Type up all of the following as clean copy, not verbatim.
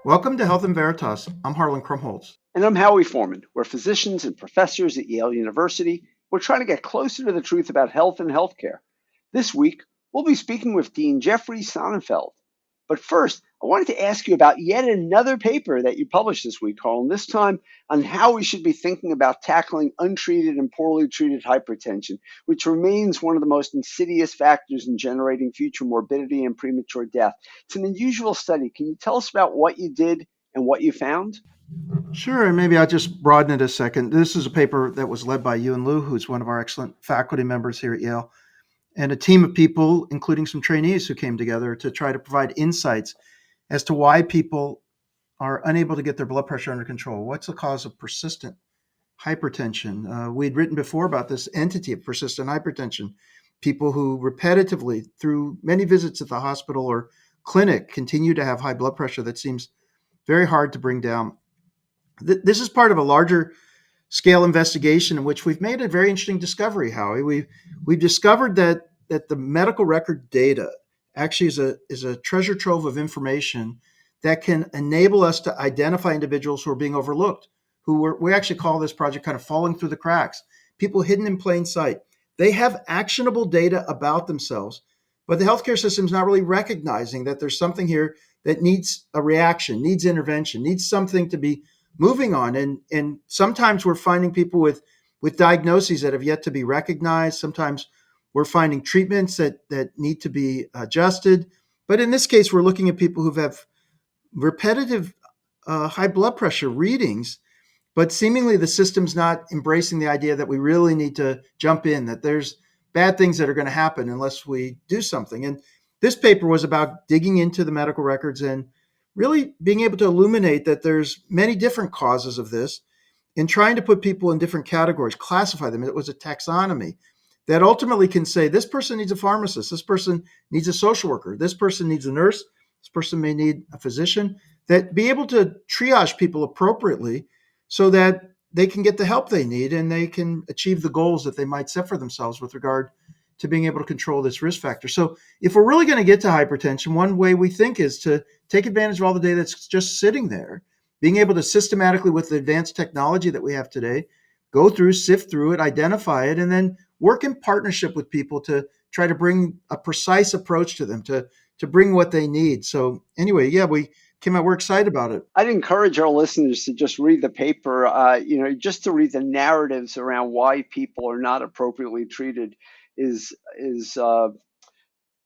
Welcome to Health in Veritas. I'm Harlan Krumholtz. And I'm Howie Foreman. We're physicians and professors at Yale University. We're trying to get closer to the truth about health and healthcare. This week, we'll be speaking with Dean Jeffrey Sonnenfeld. But first, I wanted to ask you about yet another paper that you published this week, Harlan, this time on how we should be thinking about tackling untreated and poorly treated hypertension, which remains one of the most insidious factors in generating future morbidity and premature death. It's an unusual study. Can you tell us about what you did and what you found? Sure, and maybe I'll just broaden it a second. This is a paper that was led by Yuen Liu, who's one of our excellent faculty members here at Yale, and a team of people, including some trainees, who came together to try to provide insights as to why people are unable to get their blood pressure under control. What's the cause of persistent hypertension? We'd written before about this entity of persistent hypertension, people who repetitively, through many visits at the hospital or clinic, continue to have high blood pressure that seems very hard to bring down. This is part of a larger scale investigation in which we've made a very interesting discovery, Howie. We've discovered that the medical record data actually is a treasure trove of information that can enable us to identify individuals who are being overlooked, we actually call this project kind of falling through the cracks, people hidden in plain sight. They have actionable data about themselves, but the healthcare system is not really recognizing that there's something here that needs a reaction, needs intervention, needs something to be moving on. And sometimes we're finding people with diagnoses that have yet to be recognized. Sometimes we're finding treatments that need to be adjusted. But in this case, we're looking at people who have repetitive high blood pressure readings, but seemingly the system's not embracing the idea that we really need to jump in, that there's bad things that are going to happen unless we do something. And this paper was about digging into the medical records and really being able to illuminate that there's many different causes of this and trying to put people in different categories, classify them. It was a taxonomy that ultimately can say, this person needs a pharmacist, this person needs a social worker, this person needs a nurse, this person may need a physician, that be able to triage people appropriately so that they can get the help they need and they can achieve the goals that they might set for themselves with regard to being able to control this risk factor. So if we're really going to get to hypertension, one way we think is to take advantage of all the data that's just sitting there, being able to systematically, with the advanced technology that we have today, go through, sift through it, identify it, and then work in partnership with people to try to bring a precise approach to them, to bring what they need. So anyway, yeah, we're excited about it. I'd encourage our listeners to just read the paper, just to read the narratives around why people are not appropriately treated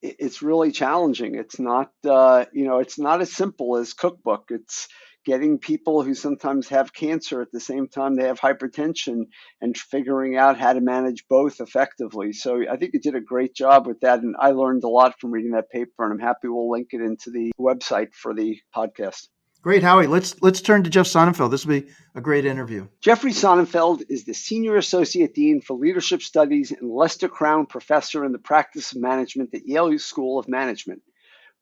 it's really challenging. It's not, it's not as simple as cookbook. It's getting people who sometimes have cancer at the same time they have hypertension and figuring out how to manage both effectively. So I think you did a great job with that. And I learned a lot from reading that paper, and I'm happy we'll link it into the website for the podcast. Great, Howie. Let's turn to Jeff Sonnenfeld. This will be a great interview. Jeffrey Sonnenfeld is the Senior Associate Dean for Leadership Studies and Lester Crown Professor in the Practice of Management at Yale School of Management.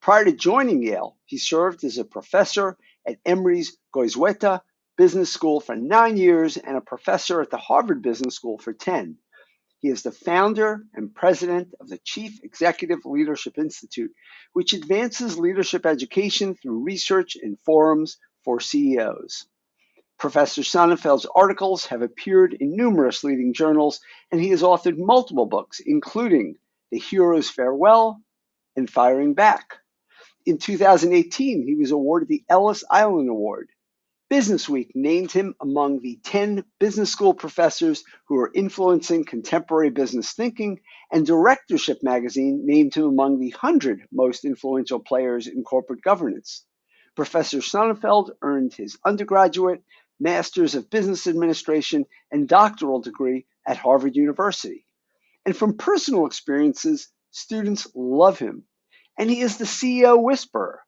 Prior to joining Yale, he served as a professor at Emory's Goizueta Business School for 9 years and a professor at the Harvard Business School for 10. He is the founder and president of the Chief Executive Leadership Institute, which advances leadership education through research and forums for CEOs. Professor Sonnenfeld's articles have appeared in numerous leading journals, and he has authored multiple books, including The Hero's Farewell and Firing Back. In 2018, he was awarded the Ellis Island Award. Businessweek named him among the 10 business school professors who are influencing contemporary business thinking, and Directorship magazine named him among the 100 most influential players in corporate governance. Professor Sonnenfeld earned his undergraduate, Master's of Business Administration, and doctoral degree at Harvard University. And from personal experiences, students love him. And he is the CEO whisperer,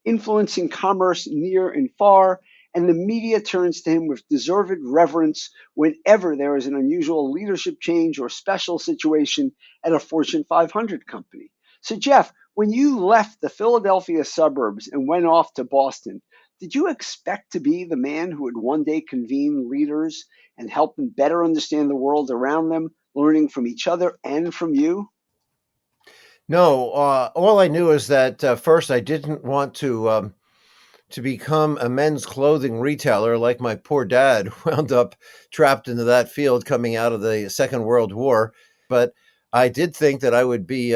influencing commerce near and far, and the media turns to him with deserved reverence whenever there is an unusual leadership change or special situation at a Fortune 500 company. So Jeff, when you left the Philadelphia suburbs and went off to Boston, did you expect to be the man who would one day convene leaders and help them better understand the world around them, learning from each other and from you? No, all I knew is that first I didn't want to to become a men's clothing retailer, like my poor dad wound up trapped into that field coming out of the Second World War. But I did think that I would be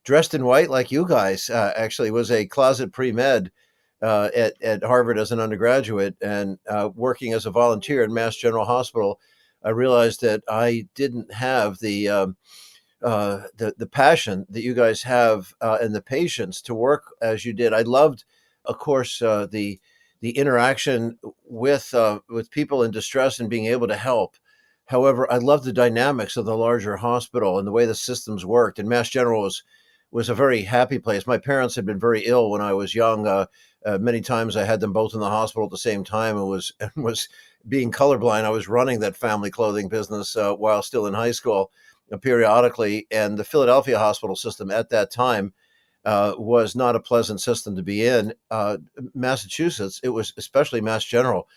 dressed in white like you guys. Actually, was a closet pre-med at Harvard as an undergraduate, and working as a volunteer in Mass General Hospital. I realized that I didn't have the passion that you guys have and the patience to work as you did. I loved, of course, the interaction with people in distress and being able to help. However, I loved the dynamics of the larger hospital and the way the systems worked. And Mass General was a very happy place. My parents had been very ill when I was young. Many times I had them both in the hospital at the same time, and was being colorblind. I was running that family clothing business while still in high school periodically. And the Philadelphia hospital system at that time was not a pleasant system to be in. Massachusetts, it was especially Mass General,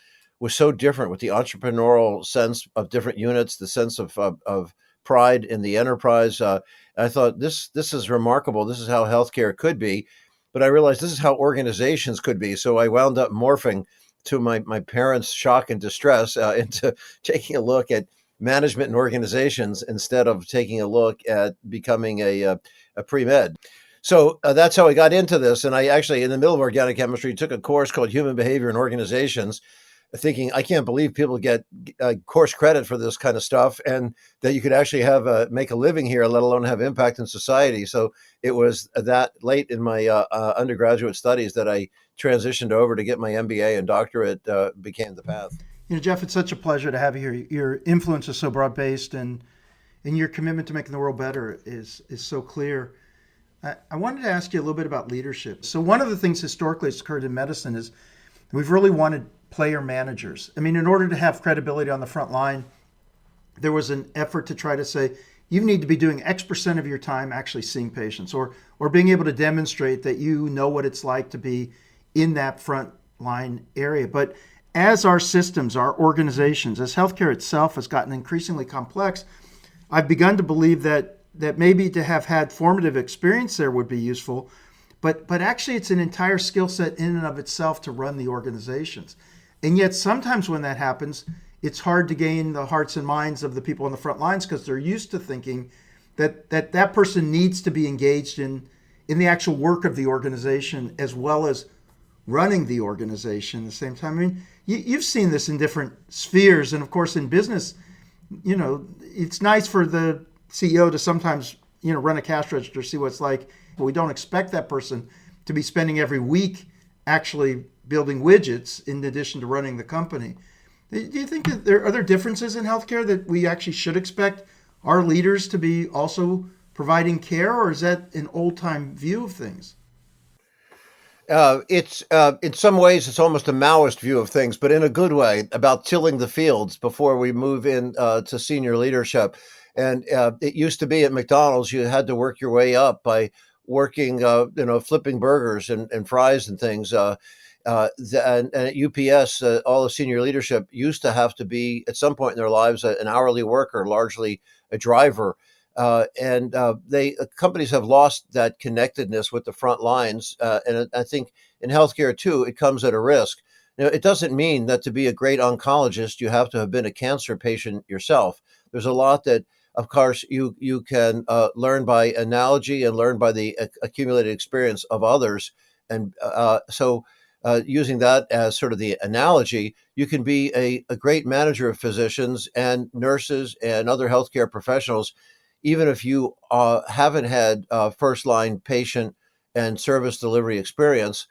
was so different with the entrepreneurial sense of different units, the sense of pride in the enterprise. I thought this is remarkable. This is how healthcare could be, but I realized this is how organizations could be. So I wound up morphing, to my parents' shock and distress, into taking a look at management and organizations instead of taking a look at becoming a pre-med. So that's how I got into this. And I actually, in the middle of organic chemistry, took a course called Human Behavior in Organizations, thinking, I can't believe people get course credit for this kind of stuff, and that you could actually make a living here, let alone have impact in society. So it was that late in my undergraduate studies that I transitioned over to get my MBA, and doctorate became the path. Jeff, it's such a pleasure to have you here. Your influence is so broad based, and your commitment to making the world better is so clear. I wanted to ask you a little bit about leadership. So one of the things historically that's occurred in medicine is we've really wanted player managers. I mean, in order to have credibility on the front line, there was an effort to try to say, you need to be doing X% of your time actually seeing patients, or being able to demonstrate that you know what it's like to be in that front line area. But as our systems, our organizations, as healthcare itself has gotten increasingly complex, I've begun to believe that maybe to have had formative experience there would be useful, but actually it's an entire skill set in and of itself to run the organizations. And yet sometimes when that happens, it's hard to gain the hearts and minds of the people on the front lines, because they're used to thinking that person needs to be engaged in the actual work of the organization as well as running the organization at the same time. I mean, you've seen this in different spheres, and of course in business, it's nice for the CEO to sometimes run a cash register, see what it's like, but we don't expect that person to be spending every week actually building widgets in addition to running the company. Do you think that are there differences in healthcare that we actually should expect our leaders to be also providing care, or is that an old-time view of things? It's in some ways it's almost a Maoist view of things, but in a good way, about tilling the fields before we move in to senior leadership. And it used to be at McDonald's, you had to work your way up by working, flipping burgers and fries and things. And at UPS, all the senior leadership used to have to be, at some point in their lives, an hourly worker, largely a driver. Companies have lost that connectedness with the front lines. And I think in healthcare, too, it comes at a risk. It doesn't mean that to be a great oncologist, you have to have been a cancer patient yourself. There's a lot that, of course, you can learn by analogy and learn by the accumulated experience of others. And using that as sort of the analogy, you can be a great manager of physicians and nurses and other healthcare professionals, even if you haven't had first line patient and service delivery experience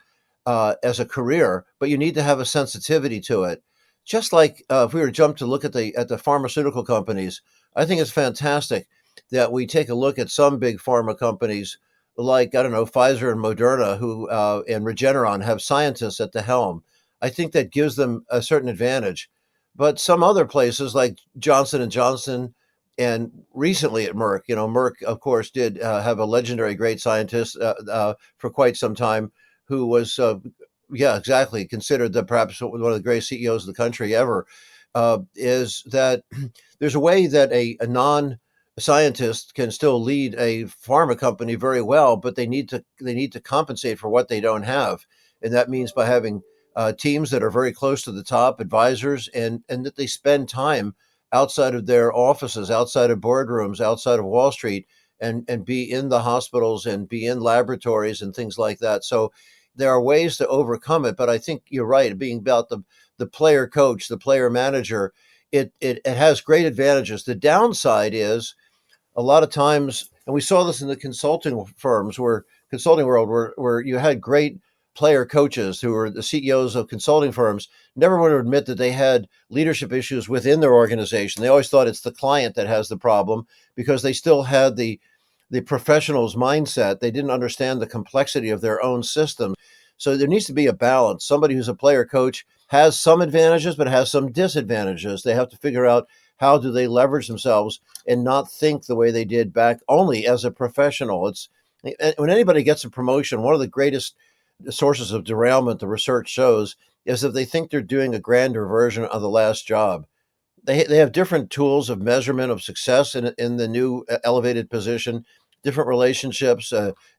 as a career, but you need to have a sensitivity to it. Just like if we were to jump to look at the pharmaceutical companies, I think it's fantastic that we take a look at some big pharma companies like, I don't know, Pfizer and Moderna, who and Regeneron have scientists at the helm. I think that gives them a certain advantage. But some other places like Johnson and Johnson, and recently at Merck, Merck, of course, did have a legendary great scientist for quite some time who was, exactly, considered perhaps one of the greatest CEOs of the country ever. Is that there's a way that a non-scientist can still lead a pharma company very well, but they need to compensate for what they don't have, and that means by having teams that are very close to the top, advisors, and that they spend time outside of their offices, outside of boardrooms, outside of Wall Street, and be in the hospitals and be in laboratories and things like that. So there are ways to overcome it, but I think you're right. Being about the player coach, the player manager, it has great advantages. The downside is a lot of times, and we saw this in the consulting firms, where consulting world, where you had great player coaches who were the CEOs of consulting firms, never want to admit that they had leadership issues within their organization. They always thought it's the client that has the problem because they still had the professional's mindset. They didn't understand the complexity of their own system. So there needs to be a balance. Somebody who's a player coach has some advantages, but has some disadvantages. They have to figure out how do they leverage themselves and not think the way they did back only as a professional. It's when anybody gets a promotion, one of the greatest sources of derailment, the research shows, is if they think they're doing a grander version of the last job. They have different tools of measurement of success in the new elevated position, different relationships,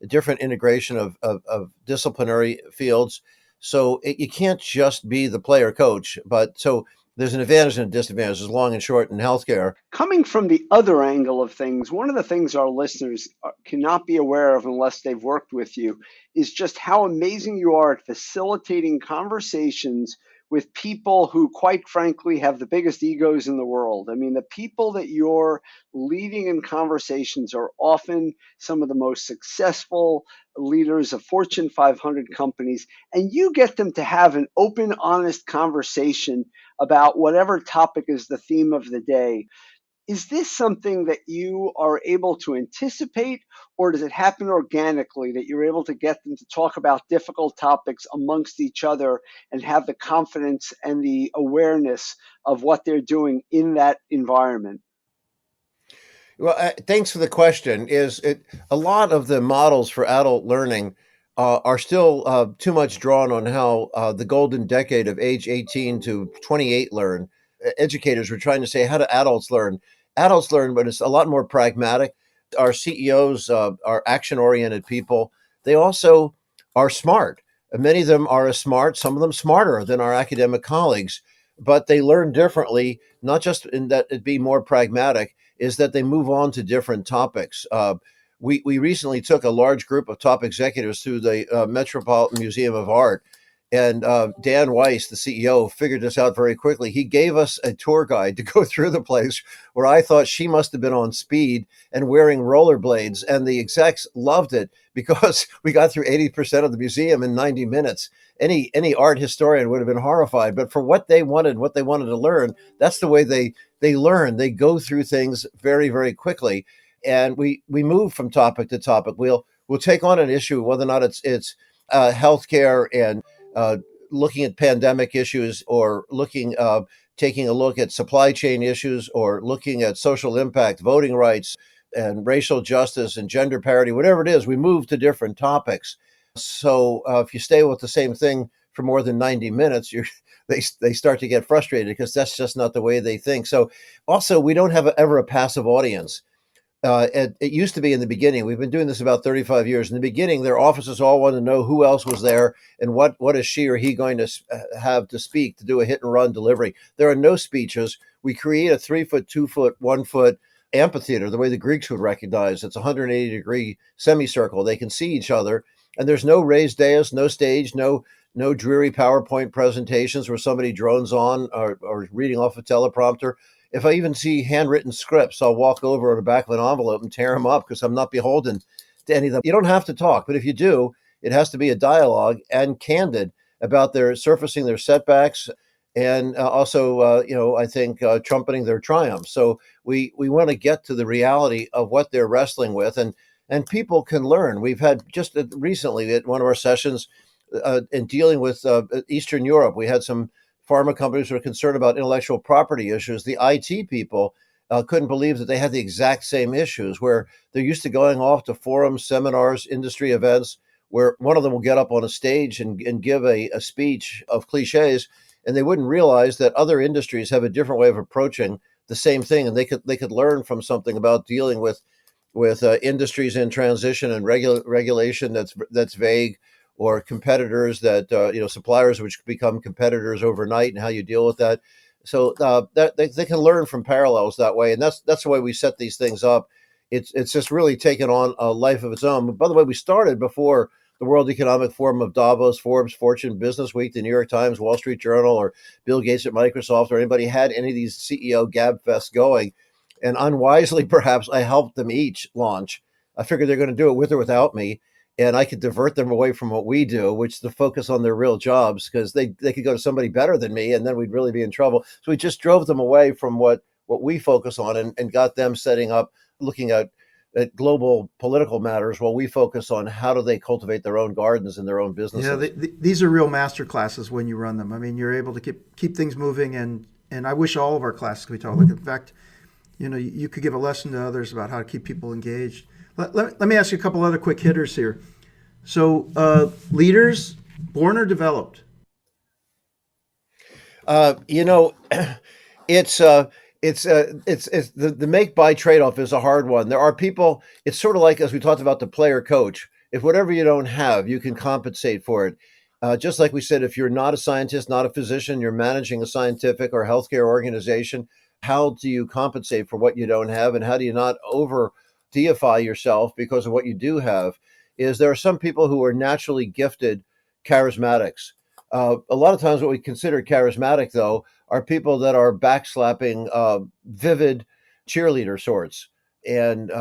different integration of disciplinary fields. So you can't just be the player coach, but so there's an advantage and a disadvantage. There's long and short in healthcare. Coming from the other angle of things, one of the things our listeners cannot be aware of unless they've worked with you is just how amazing you are at facilitating conversations with people who, quite frankly, have the biggest egos in the world. I mean, the people that you're leading in conversations are often some of the most successful leaders of Fortune 500 companies, and you get them to have an open, honest conversation about whatever topic is the theme of the day. Is this something that you are able to anticipate, or does it happen organically that you're able to get them to talk about difficult topics amongst each other and have the confidence and the awareness of what they're doing in that environment? Well, thanks for the question. A lot of the models for adult learning are still too much drawn on how the golden decade of age 18 to 28 learn. Educators were trying to say, how do adults learn? Adults learn, but it's a lot more pragmatic. Our CEOs are action oriented people. They also are smart. Many of them are as smart, some of them smarter than our academic colleagues, but they learn differently, not just in that it be more pragmatic, is that they move on to different topics. We recently took a large group of top executives through the Metropolitan Museum of Art, and Dan Weiss, the CEO, figured this out very quickly. He gave us a tour guide to go through the place, where I thought she must have been on speed and wearing rollerblades, and the execs loved it because we got through 80% of the museum in 90 minutes. Any art historian would have been horrified, but for what they wanted to learn, that's the way they learn. They go through things very, very quickly, and we move from topic to topic. We'll take on an issue, whether or not it's healthcare and looking at pandemic issues, or taking a look at supply chain issues, or looking at social impact, voting rights, and racial justice and gender parity. Whatever it is, we move to different topics. So if you stay with the same thing for more than 90 minutes, they start to get frustrated because that's just not the way they think. So also, we don't have ever a passive audience. It used to be in the beginning. We've been doing this about 35 years. In the beginning, their offices all wanted to know who else was there and what is she or he going to have to speak, to do a hit and run delivery. There are no speeches. We create a 3-foot, 2-foot, 1-foot amphitheater, the way the Greeks would recognize. It's a 180-degree semicircle. They can see each other, and there's no raised dais, no stage, no dreary PowerPoint presentations where somebody drones on or reading off a teleprompter. If I even see handwritten scripts, I'll walk over on the back of an envelope and tear them up because I'm not beholden to any of them. You don't have to talk, but if you do, it has to be a dialogue and candid about their surfacing their setbacks, and also, I think trumpeting their triumphs. So we want to get to the reality of what they're wrestling with, and people can learn. We've had just recently at one of our sessions in dealing with Eastern Europe, we had some pharma companies who are concerned about intellectual property issues. The IT people couldn't believe that they had the exact same issues, where they're used to going off to forums, seminars, industry events, where one of them will get up on a stage and give a speech of cliches, and they wouldn't realize that other industries have a different way of approaching the same thing, and they could learn from something about dealing with industries in transition and regulation that's vague, or competitors that suppliers which become competitors overnight, and how you deal with that. So that they can learn from parallels that way, and that's the way we set these things up. It's just really taken on a life of its own. But by the way, we started before the World Economic Forum of Davos, Forbes, Fortune, Business Week, the New York Times, Wall Street Journal, or Bill Gates at Microsoft, or anybody had any of these CEO gab fests going. And unwisely, perhaps, I helped them each launch. I figured they're going to do it with or without me, and I could divert them away from what we do, which is to focus on their real jobs, because they could go to somebody better than me, and then we'd really be in trouble. So we just drove them away from what we focus on, and got them setting up, looking at global political matters, while we focus on how do they cultivate their own gardens and their own businesses. These are real master classes when you run them. I mean, you're able to keep things moving, and I wish all of our classes could be taught. Like, in fact, you could give a lesson to others about how to keep people engaged. Let me ask you a couple other quick hitters here. So, leaders, born or developed? It's the make buy trade off is a hard one. There are people. It's sort of like, as we talked about, the player coach. If whatever you don't have, you can compensate for it. Just like we said, if you're not a scientist, not a physician, you're managing a scientific or healthcare organization, how do you compensate for what you don't have, and how do you not over deify yourself because of what you do have? Is there are some people who are naturally gifted charismatics. A lot of times, what we consider charismatic, though, are people that are backslapping, vivid cheerleader sorts. And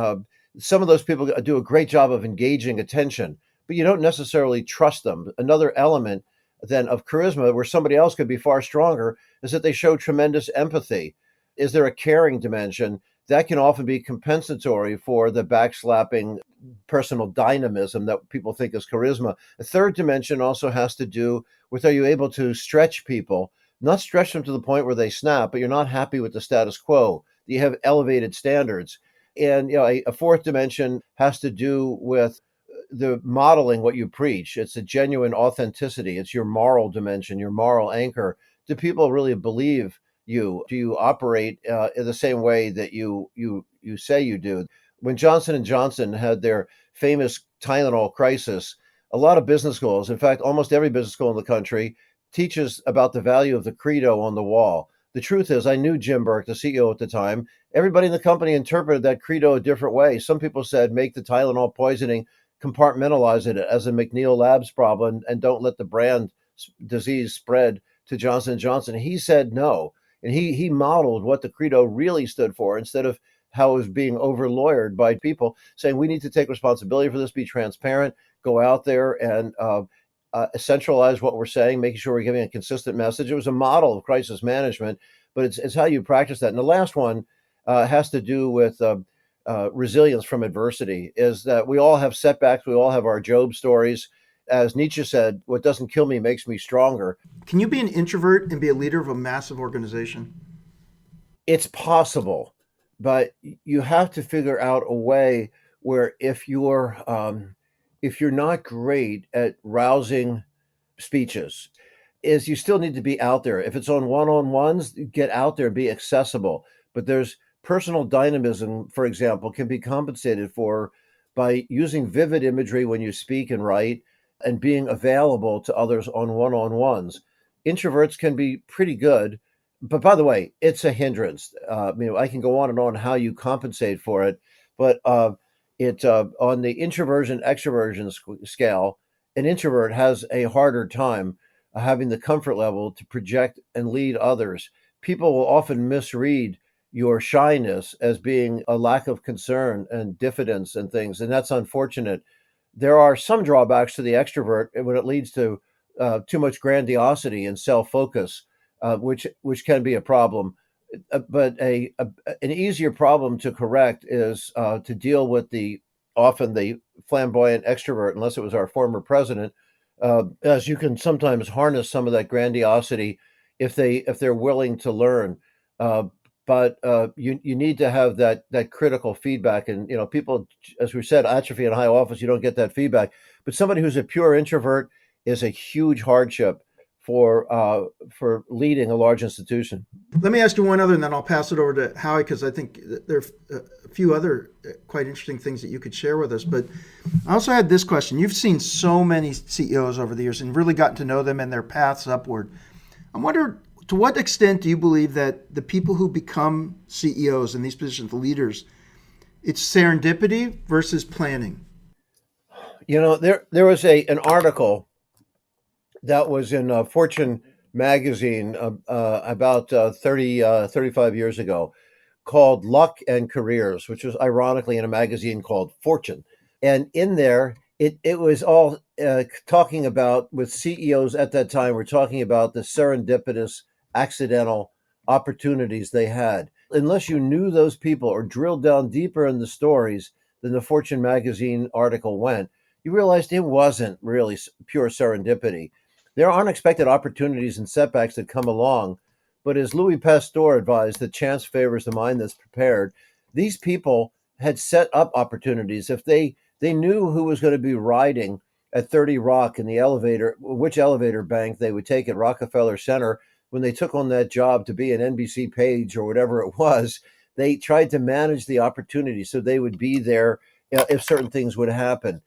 some of those people do a great job of engaging attention, but you don't necessarily trust them. Another element then of charisma, where somebody else could be far stronger, is that they show tremendous empathy. Is there a caring dimension that can often be compensatory for the backslapping personal dynamism that people think is charisma? A third dimension also has to do with, are you able to stretch people, not stretch them to the point where they snap, but you're not happy with the status quo. You have elevated standards. And a fourth dimension has to do with the modeling what you preach. It's a genuine authenticity. It's your moral dimension, your moral anchor. Do people really believe you? Do you operate in the same way that you say you do? When Johnson and Johnson had their famous Tylenol crisis, a lot of business schools, in fact, almost every business school in the country, teaches about the value of the credo on the wall. The truth is, I knew Jim Burke, the CEO at the time. Everybody in the company interpreted that credo a different way. Some people said, make the Tylenol poisoning, compartmentalize it as a McNeil Labs problem, and don't let the brand disease spread to Johnson & Johnson. He said no. And he modeled what the credo really stood for, instead of how it was being over-lawyered by people, saying we need to take responsibility for this, be transparent, go out there and centralize what we're saying, making sure we're giving a consistent message. It was a model of crisis management, but it's how you practice that. And the last one has to do with resilience from adversity, is that we all have setbacks. We all have our Job stories. As Nietzsche said, what doesn't kill me makes me stronger. Can you be an introvert and be a leader of a massive organization? It's possible, but you have to figure out a way where if you're not great at rousing speeches, is you still need to be out there. If it's on one-on-ones, get out there, be accessible. But there's personal dynamism, for example, can be compensated for by using vivid imagery when you speak and write, and being available to others on one-on-ones. Introverts can be pretty good, but by the way, it's a hindrance. I can go on and on how you compensate for it, but it on the introversion extroversion scale, an introvert has a harder time having the comfort level to project and lead others. People will often misread your shyness as being a lack of concern and diffidence and things, and that's unfortunate. There are some drawbacks to the extrovert when it leads to too much grandiosity and self-focus, which can be a problem. But an easier problem to correct is to deal with often the flamboyant extrovert, unless it was our former president, as you can sometimes harness some of that grandiosity if they're willing to learn. But you need to have that critical feedback, and people, as we said, atrophy in high office, you don't get that feedback. But somebody who's a pure introvert is a huge hardship for leading a large institution. Let me ask you one other, and then I'll pass it over to Howie, because I think there are a few other quite interesting things that you could share with us. But I also had this question. You've seen so many CEOs over the years and really gotten to know them and their paths upward. I wonder, to what extent do you believe that the people who become CEOs in these positions, the leaders, it's serendipity versus planning? There was an article that was in Fortune magazine about 35 years ago, called Luck and Careers, which was ironically in a magazine called Fortune. And in there, it was all talking about, with CEOs at that time, we're talking about the serendipitous, accidental opportunities they had. Unless you knew those people or drilled down deeper in the stories than the Fortune magazine article went, you realized it wasn't really pure serendipity. There are unexpected opportunities and setbacks that come along, but as Louis Pasteur advised, that chance favors the mind that's prepared. These people had set up opportunities. If they knew who was going to be riding at 30 Rock in the elevator, which elevator bank they would take at Rockefeller Center when they took on that job to be an NBC page or whatever it was, they tried to manage the opportunity so they would be there if certain things would happen.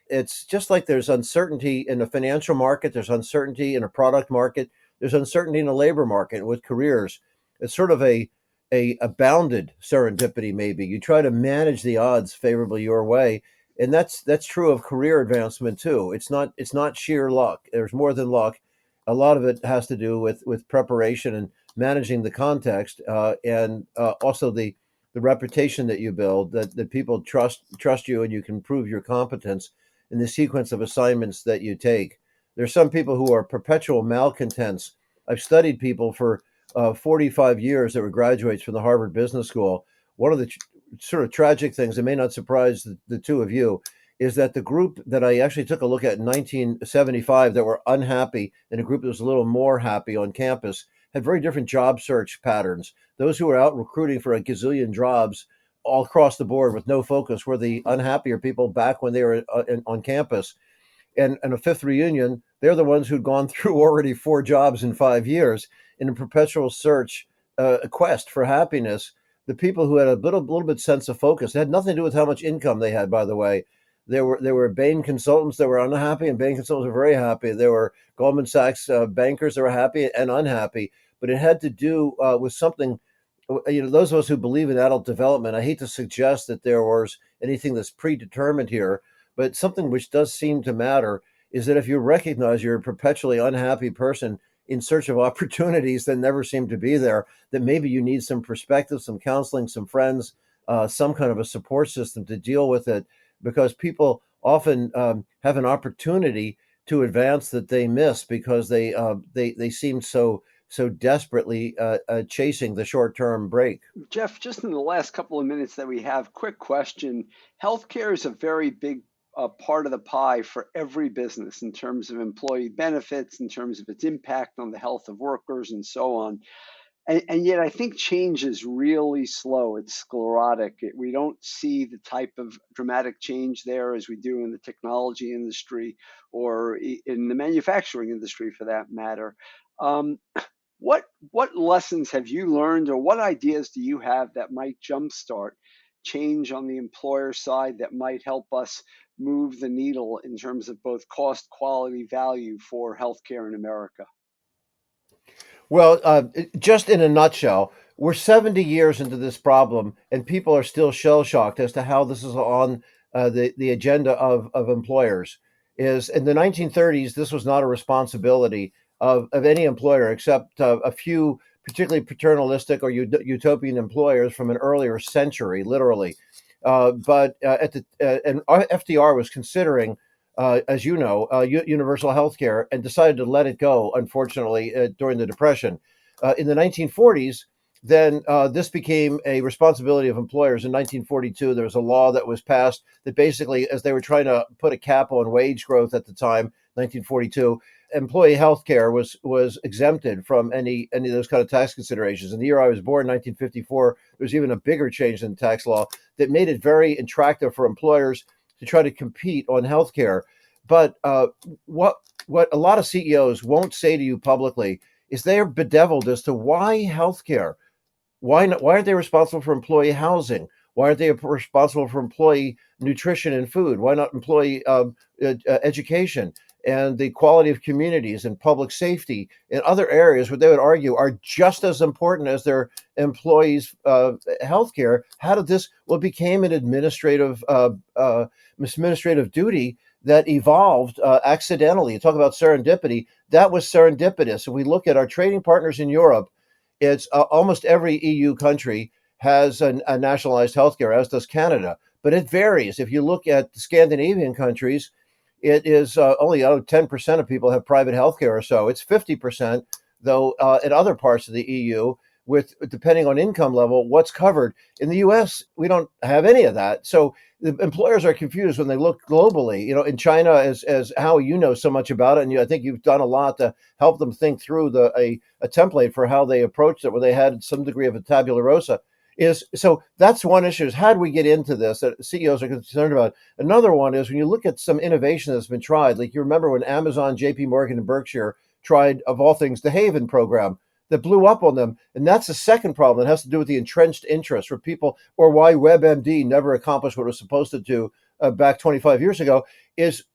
It's just like there's uncertainty in the financial market, there's uncertainty in a product market, there's uncertainty in the labor market with careers. It's sort of a bounded serendipity, maybe. You try to manage the odds favorably your way. And that's true of career advancement too. It's not sheer luck. There's more than luck. A lot of it has to do with preparation and managing the context, and also the reputation that you build, that people trust you and you can prove your competence in the sequence of assignments that you take. There's some people who are perpetual malcontents. I've studied people for 45 years that were graduates from the Harvard Business School. One of the sort of tragic things that may not surprise the two of you is that the group that I actually took a look at in 1975 that were unhappy and a group that was a little more happy on campus had very different job search patterns. Those who were out recruiting for a gazillion jobs all across the board with no focus were the unhappier people back when they were on campus. And a fifth reunion, they're the ones who'd gone through already 4 jobs in 5 years in a perpetual search, a quest for happiness. The people who had a little bit sense of focus, it had nothing to do with how much income they had, by the way. There were Bain consultants that were unhappy, and Bain consultants were very happy. There were Goldman Sachs bankers that were happy and unhappy. But it had to do with something. Those of us who believe in adult development, I hate to suggest that there was anything that's predetermined here, but something which does seem to matter is that if you recognize you're a perpetually unhappy person in search of opportunities that never seem to be there, that maybe you need some perspective, some counseling, some friends, some kind of a support system to deal with it, because people often have an opportunity to advance that they miss because they seem so desperately chasing the short-term break. Jeff, just in the last couple of minutes that we have, quick question. Healthcare is a very big part of the pie for every business in terms of employee benefits, in terms of its impact on the health of workers and so on. And yet I think change is really slow. It's sclerotic. We don't see the type of dramatic change there as we do in the technology industry or in the manufacturing industry for that matter. What lessons have you learned, or what ideas do you have that might jumpstart change on the employer side that might help us move the needle in terms of both cost, quality, value for healthcare in America? Well, just in a nutshell, we're 70 years into this problem, and people are still shell-shocked as to how this is on the agenda of employers. Is in the 1930s, this was not a responsibility of any employer except a few particularly paternalistic or utopian employers from an earlier century, literally. But and FDR was considering, as you know, universal health care, and decided to let it go, unfortunately, during the Depression. In the 1940s, then this became a responsibility of employers. In 1942, there was a law that was passed that basically, as they were trying to put a cap on wage growth at the time, 1942, employee health care was exempted from any of those kind of tax considerations. In the year I was born, 1954, there was even a bigger change in the tax law that made it very attractive for employers to try to compete on health care. But what what a lot of CEOs won't say to you publicly is they are bedeviled as to why healthcare. Why not, why aren't they responsible for employee housing? Why aren't they responsible for employee nutrition and food? Why not employee education and the quality of communities and public safety and other areas where they would argue are just as important as their employees' healthcare? How did this? Well, it became an administrative duty that evolved accidentally. You talk about serendipity. That was serendipitous. If we look at our trading partners in Europe, it's almost every EU country has a nationalized healthcare, as does Canada, but it varies. If you look at the Scandinavian countries, it is only 10% of people have private healthcare or so. It's 50%, though, in other parts of the EU, with depending on income level, what's covered. In the US, we don't have any of that. So the employers are confused when they look globally. You know, in China, as Howie, you know so much about it, and I think you've done a lot to help them think through a template for how they approached it, where they had some degree of a tabula rasa. Is so that's one issue, is how do we get into this that CEOs are concerned about. Another one is when you look at some innovation that's been tried, like you remember when Amazon, JP Morgan, and Berkshire tried, of all things, the Haven program that blew up on them. And that's the second problem that has to do with the entrenched interest for people, or why WebMD never accomplished what it was supposed to do back 25 years ago. Is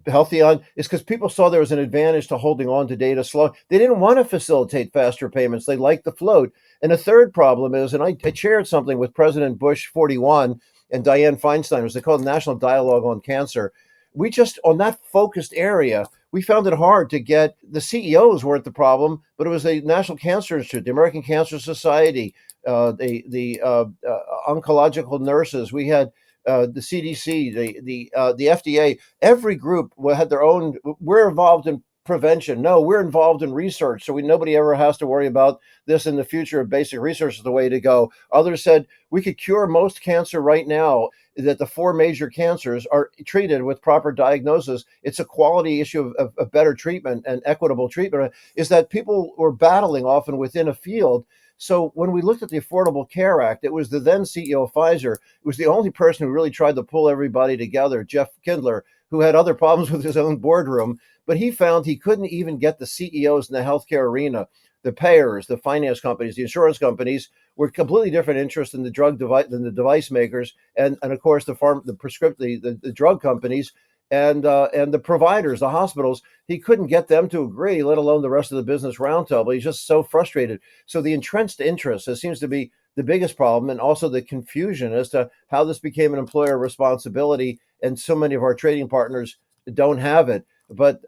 healthy on is because people saw there was an advantage to holding on to data slow. They didn't want to facilitate faster payments. They liked the float. And the third problem is, and I chaired something with President Bush 41 and Dianne Feinstein, it was called National Dialogue on Cancer. We just, on that focused area, we found it hard to get, the CEOs weren't the problem, but it was the National Cancer Institute, the American Cancer Society, the oncological nurses. We had the CDC, the FDA. Every group had their own. We're involved in prevention. No, we're involved in research. So nobody ever has to worry about this in the future. Basic research is the way to go. Others said we could cure most cancer right now, that the four major cancers are treated with proper diagnosis. It's a quality issue of better treatment and equitable treatment, is that people were battling often within a field. So when we looked at the Affordable Care Act, it was the then CEO of Pfizer. It was the only person who really tried to pull everybody together, Jeff Kindler, who had other problems with his own boardroom. But he found he couldn't even get the CEOs in the healthcare arena, the payers, the finance companies, the insurance companies, were completely different interests in the than the device makers, and of course the drug companies and the providers, the hospitals. He couldn't get them to agree, let alone the rest of the business roundtable. He's just so frustrated. So the entrenched interest, it seems to be the biggest problem, and also the confusion as to how this became an employer responsibility, and so many of our trading partners don't have it. But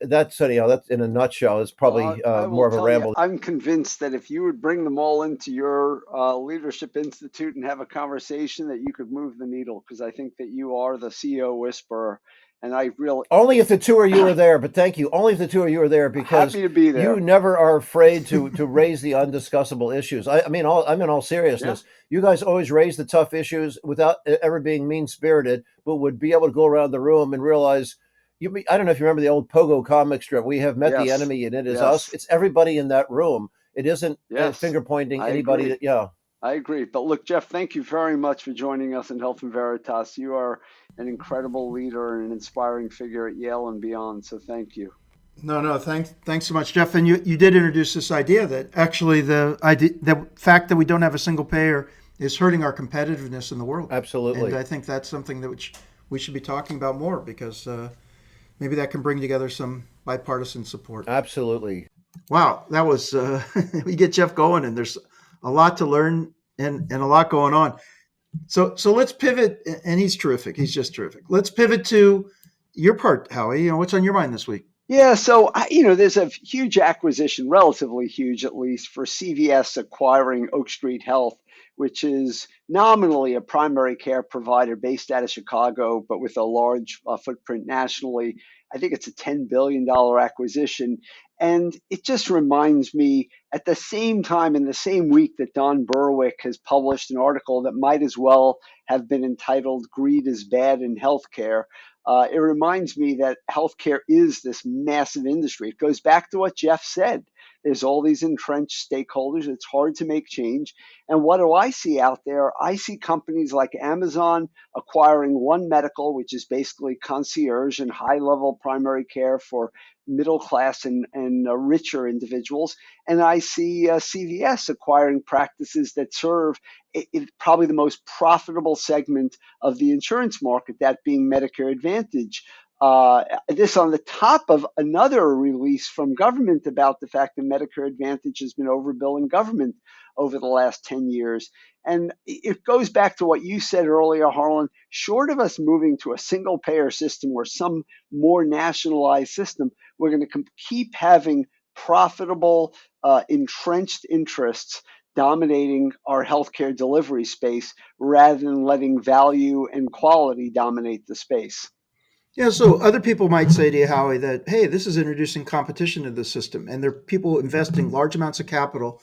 that's that's in a nutshell. It's probably I more will of a tell you, ramble. I'm convinced that if you would bring them all into your leadership institute and have a conversation, that you could move the needle, because I think that you are the CEO whisperer. And I really Only if the two of you are there, but thank you. Only if the two of you are there, because happy to be you there. never are afraid to raise the undiscussable issues. I'm in all seriousness. Yeah. You guys always raise the tough issues without ever being mean spirited, but would be able to go around the room and realize. I don't know if you remember the old Pogo comic strip. We have met the Yes. enemy, and it is us. Yes. It's everybody in that room. It isn't Yes. finger pointing I anybody. agree. I agree. But look, Jeff, thank you very much for joining us in Health and Veritas. You are an incredible leader and an inspiring figure at Yale and beyond. So thank you. No, thanks so much, Jeff. And you did introduce this idea that actually the fact that we don't have a single payer is hurting our competitiveness in the world. Absolutely. And I think that's something that we should be talking about more, because maybe that can bring together some bipartisan support. Absolutely. Wow, that was we get Jeff going, and there's a lot to learn and a lot going on. So let's pivot, and he's terrific. He's just terrific. Let's pivot to your part, Howie. What's on your mind this week? Yeah, so there's a huge acquisition, relatively huge at least, for CVS acquiring Oak Street Health, which is nominally a primary care provider based out of Chicago, but with a large footprint nationally. I think it's a $10 billion acquisition. And it just reminds me, at the same time, in the same week that Don Berwick has published an article that might as well have been entitled "Greed is Bad in Healthcare," it reminds me that healthcare is this massive industry. It goes back to what Jeff said. There's all these entrenched stakeholders. It's hard to make change. And what do I see out there? I see companies like Amazon acquiring One Medical, which is basically concierge and high-level primary care for middle class and richer individuals. And I see CVS acquiring practices that serve probably the most profitable segment of the insurance market, that being Medicare Advantage. This on the top of another release from government about the fact that Medicare Advantage has been overbilling government over the last 10 years. And it goes back to what you said earlier, Harlan. Short of us moving to a single payer system or some more nationalized system, we're going to keep having profitable, entrenched interests dominating our healthcare delivery space rather than letting value and quality dominate the space. Yeah, so other people might say to you, Howie, that, hey, this is introducing competition to the system. And there are people investing large amounts of capital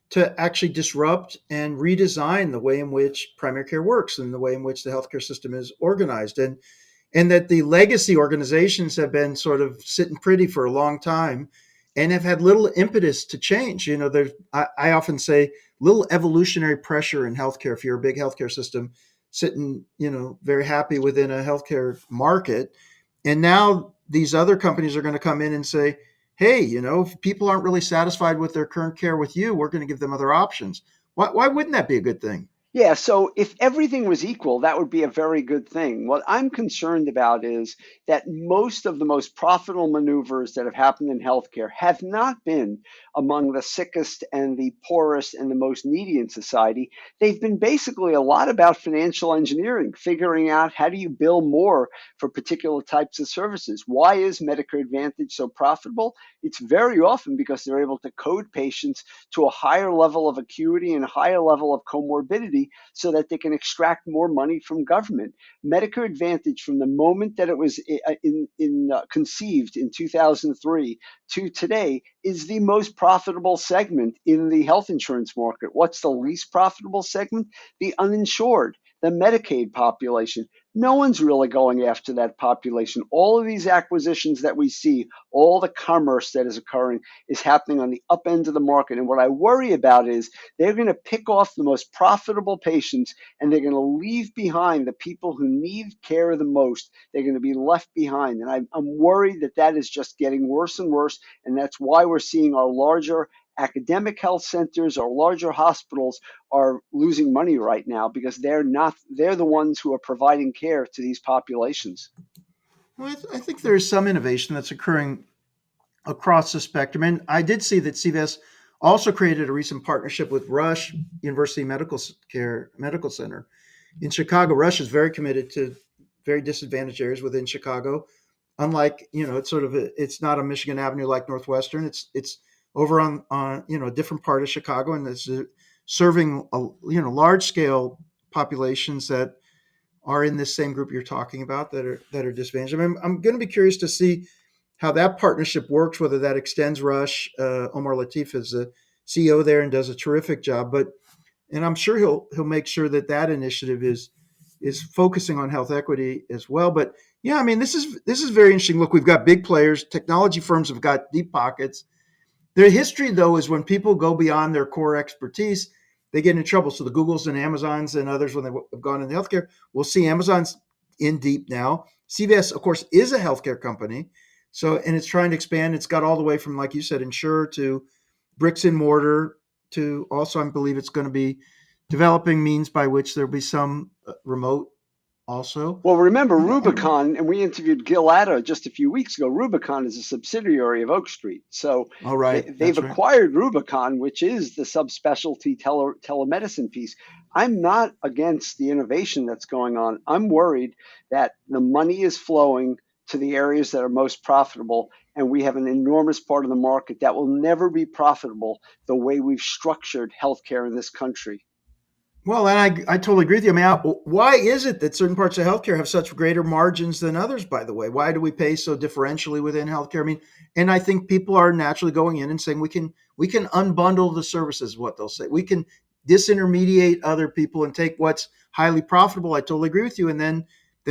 to actually disrupt and redesign the way in which primary care works and the way in which the healthcare system is organized. And that the legacy organizations have been sort of sitting pretty for a long time and have had little impetus to change. You know, I often say little evolutionary pressure in healthcare. If you're a big healthcare system sitting, very happy within a healthcare market, and now these other companies are going to come in and say, hey, if people aren't really satisfied with their current care with you, we're going to give them other options. Why wouldn't that be a good thing? Yeah, so if everything was equal, that would be a very good thing. What I'm concerned about is that most of the most profitable maneuvers that have happened in healthcare have not been among the sickest and the poorest and the most needy in society. They've been basically a lot about financial engineering, figuring out how do you bill more for particular types of services. Why is Medicare Advantage so profitable? It's very often because they're able to code patients to a higher level of acuity and a higher level of comorbidity so that they can extract more money from government. Medicare Advantage, from the moment that it was conceived in 2003 to today, is the most profitable segment in the health insurance market. What's the least profitable segment? The uninsured, the Medicaid population. No one's really going after that population. All of these acquisitions that we see, all the commerce that is occurring, is happening on the up end of the market. And what I worry about is they're going to pick off the most profitable patients and they're going to leave behind the people who need care the most. They're going to be left behind. And I'm worried that that is just getting worse and worse. And that's why we're seeing our larger academic health centers or larger hospitals are losing money right now because they're the ones who are providing care to these populations. Well, I think there's some innovation that's occurring across the spectrum. And I did see that CVS also created a recent partnership with Rush University Medical Center in Chicago. Rush is very committed to very disadvantaged areas within Chicago. Unlike, it's not a Michigan Avenue like Northwestern. It's over on a different part of Chicago, and it's serving large scale populations that are in this same group you're talking about that are disadvantaged. I mean, I'm going to be curious to see how that partnership works, whether that extends Rush. Omar Latif is the CEO there and does a terrific job, and I'm sure he'll make sure that initiative is focusing on health equity as well. But yeah, I mean, this is very interesting. Look, we've got big players. Technology firms have got deep pockets. Their history, though, is when people go beyond their core expertise, they get in trouble. So the Googles and Amazons and others, when they've gone into healthcare, we'll see Amazon's in deep now. CVS, of course, is a healthcare company. And it's trying to expand. It's got all the way from, like you said, insure to bricks and mortar to also, I believe it's going to be developing means by which there'll be some remote also. Well, remember Rubicon, and we interviewed Gil Addo just a few weeks ago. Rubicon is a subsidiary of Oak Street. So they've acquired Rubicon, which is the subspecialty telemedicine piece. I'm not against the innovation that's going on. I'm worried that the money is flowing to the areas that are most profitable, and we have an enormous part of the market that will never be profitable the way we've structured healthcare in this country. Well, and I totally agree with you. I mean, why is it that certain parts of healthcare have such greater margins than others, by the way? Why do we pay so differentially within healthcare? I mean, and I think people are naturally going in and saying we can unbundle the services, what they'll say. We can disintermediate other people and take what's highly profitable. I totally agree with you. And then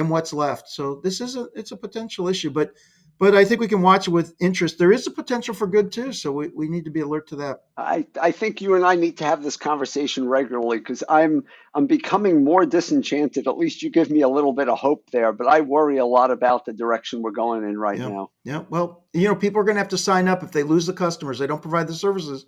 what's left. So it's a potential issue. But but I think we can watch it with interest. There is a potential for good too, so we need to be alert to that. I think you and I need to have this conversation regularly because I'm becoming more disenchanted. At least you give me a little bit of hope there, but I worry a lot about the direction we're going in right now. Yeah. Well, people are going to have to sign up if they lose the customers. They don't provide the services,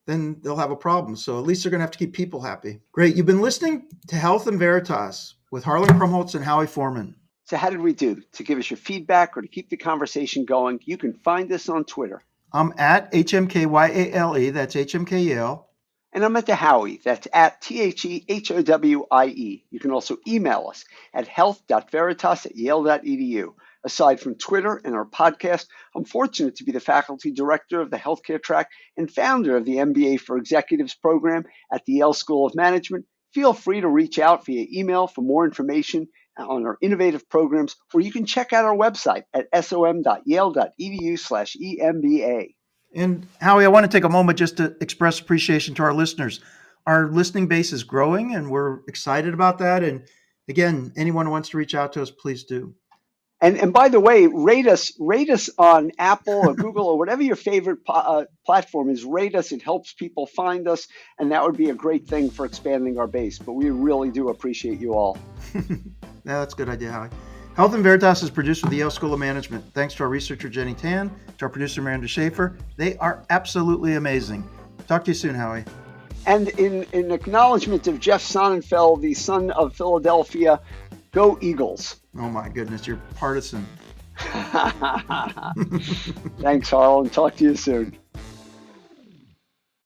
then they'll have a problem. So at least they're going to have to keep people happy. Great. You've been listening to Health and Veritas with Harlan Krumholtz and Howie Foreman. So how did we do? To give us your feedback or to keep the conversation going, you can find us on Twitter. I'm at HMKYALE. That's HMK Yale. And I'm at the Howie. That's at THEHOWIE. You can also email us at health.veritas@yale.edu. Aside from Twitter and our podcast, I'm fortunate to be the faculty director of the healthcare track and founder of the MBA for Executives program at the Yale School of Management. Feel free to reach out via email for more information on our innovative programs, or you can check out our website at som.yale.edu/EMBA. And Howie, I want to take a moment just to express appreciation to our listeners. Our listening base is growing and we're excited about that. And again, anyone who wants to reach out to us, please do. And by the way, rate us on Apple or Google or whatever your favorite platform is. Rate us. It helps people find us. And that would be a great thing for expanding our base. But we really do appreciate you all. Yeah, that's a good idea, Howie. Health and Veritas is produced with the Yale School of Management. Thanks to our researcher, Jenny Tan, to our producer, Miranda Schaefer. They are absolutely amazing. Talk to you soon, Howie. And in acknowledgement of Jeff Sonnenfeld, the son of Philadelphia, go Eagles. Oh my goodness, you're partisan. Thanks, Harlan. Talk to you soon.